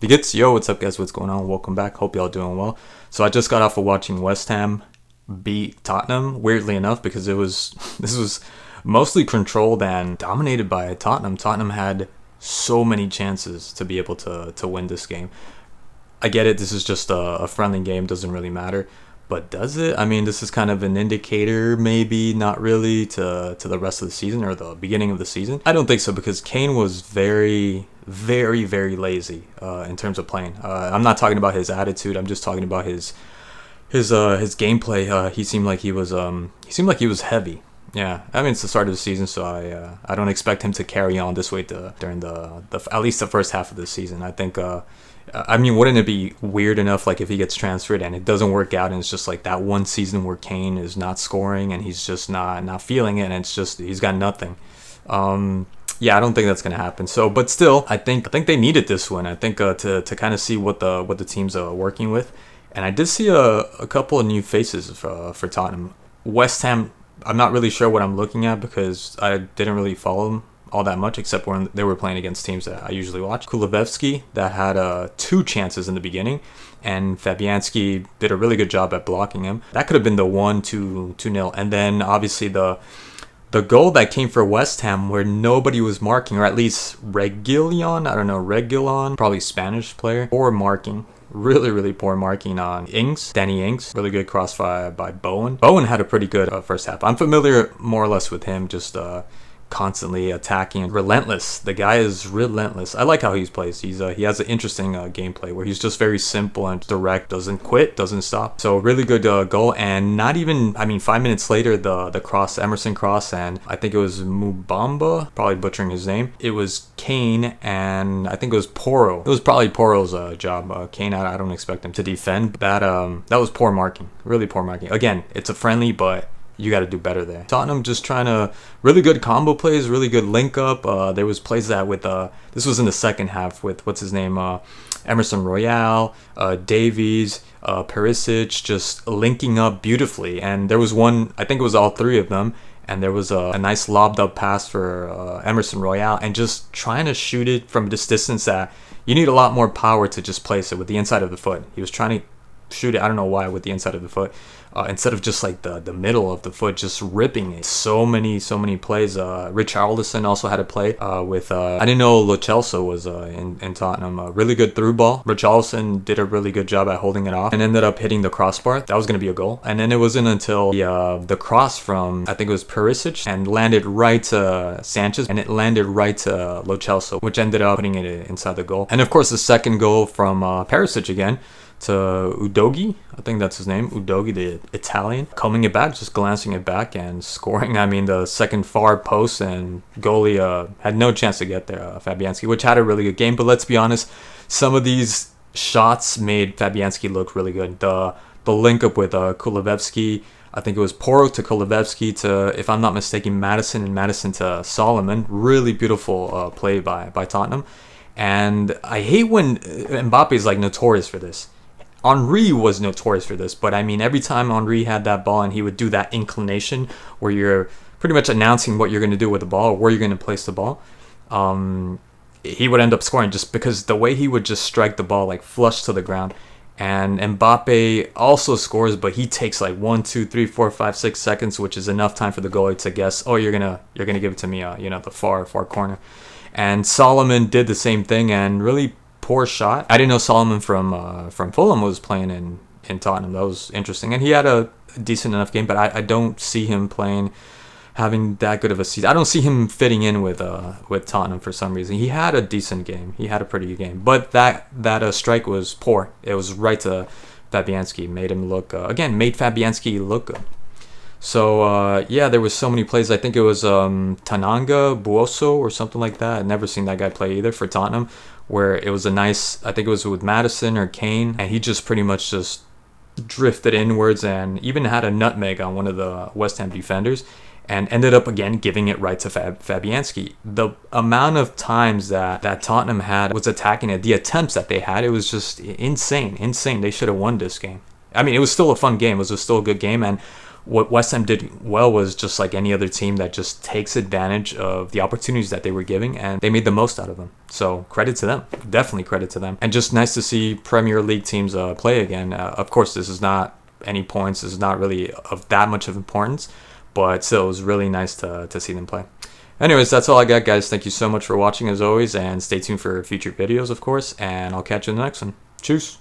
The gets yo, what's up guys? What's going on? Welcome back. Hope y'all doing well. So I just got off of watching West Ham beat Tottenham. Weirdly enough, because this was mostly controlled and dominated by Tottenham. Tottenham had so many chances to be able to win this game. I get it. This is just a friendly game. Doesn't really matter. But does it? I mean, this is kind of an indicator, maybe not really, to the rest of the season or the beginning of the season. I don't think so because Kane was very, very, very lazy in terms of playing. I'm not talking about his attitude. I'm just talking about his gameplay. He seemed like he was heavy. Yeah, I mean it's the start of the season, so I don't expect him to carry on this way during the at least the first half of the season. I think. I mean, wouldn't it be weird enough, like if he gets transferred and it doesn't work out, and it's just like that one season where Kane is not scoring and he's just not feeling it, and it's just he's got nothing. Yeah, I don't think that's gonna happen. So, but still, I think they needed this one. I think to kind of see what the team's working with, and I did see a couple of new faces for Tottenham. West Ham, I'm not really sure what I'm looking at because I didn't really follow them all that much, except when they were playing against teams that I usually watch. Kulevetsky, that had two chances in the beginning, and Fabianski did a really good job at blocking him. That could have been the 1-2-0. And then obviously the goal that came for West Ham where nobody was marking, or at least Regulon, probably Spanish player, poor marking. Really, really poor marking on Danny Ings. Really good crossfire by Bowen. Bowen had a pretty good first half. I'm familiar more or less with him, just constantly attacking, relentless. The guy is relentless. I like how he plays. He has an interesting gameplay where he's just very simple and direct, doesn't quit, doesn't stop. So really good goal. And not even, I mean, 5 minutes later, the cross, Emerson cross, and I think it was Mubamba, probably butchering his name. It was Kane, and I think it was Porro. It was probably Porro's job. Kane, I don't expect him to defend. That was poor marking, really poor marking. Again, it's a friendly, but you got to do better there. Tottenham just trying to really good combo plays, really good link up. There was plays that with this was in the second half with what's his name, Emerson Royale, Davies, Perisic, just linking up beautifully. And there was one, I think it was all three of them, and there was a nice lobbed up pass for Emerson Royale, and just trying to shoot it from this distance that you need a lot more power to just place it with the inside of the foot. He was trying to shoot it, I don't know why, with the inside of the foot, instead of just like the middle of the foot, just ripping it. So many plays. Richarlison also had a play with I didn't know Lo Celso was in Tottenham. Really good through ball. Richarlison did a really good job at holding it off and ended up hitting the crossbar. That was going to be a goal, and then it wasn't until the cross from, I think it was Perisic, and landed right to Sanchez, and it landed right to Lo Celso, which ended up putting it inside the goal. And of course the second goal from Perisic again to Udogi, I think that's his name, Udogi, the Italian, combing it back, just glancing it back and scoring. I mean, the second far post, and goalie had no chance to get there, Fabianski, which had a really good game. But let's be honest, some of these shots made Fabianski look really good. The link up with Kulevetsky, I think it was Porro to Kulevetsky to, if I'm not mistaken, Madison, and Madison to Solomon. Really beautiful play by Tottenham. And I hate when Mbappe is like notorious for this. Henry was notorious for this, but I mean, every time Henry had that ball and he would do that inclination where you're pretty much announcing what you're going to do with the ball or where you're going to place the ball, he would end up scoring just because the way he would just strike the ball like flush to the ground. And Mbappe also scores, but he takes like 1, 2, 3, 4, 5, 6 seconds, which is enough time for the goalie to guess, oh, you're gonna give it to me, the far corner. And Solomon did the same thing, and really poor shot. I didn't know Solomon from Fulham was playing in Tottenham. That was interesting, and he had a decent enough game. But I don't see him having that good of a season. I don't see him fitting in with Tottenham for some reason. He had a decent game. He had a pretty good game, but that strike was poor. It was right to Fabianski. Made Fabianski look good. So, there was so many plays. I think it was Tananga Buoso or something like that. I'd never seen that guy play either for Tottenham, where it was I think it was with Madison or Kane, and he just pretty much just drifted inwards and even had a nutmeg on one of the West Ham defenders, and ended up again giving it right to Fabianski. The amount of times that Tottenham was attacking it, the attempts that they had, it was just insane. They should have won this game. I mean, it was still a fun game. It was still a good game, and what West Ham did well was just like any other team that just takes advantage of the opportunities that they were giving, and they made the most out of them. So credit to them, definitely credit to them. And just nice to see Premier League teams play again. Of course, this is not any points. This is not really of that much of importance, but still, it was really nice to see them play. Anyways, that's all I got, guys. Thank you so much for watching as always, and stay tuned for future videos, of course, and I'll catch you in the next one. Cheers.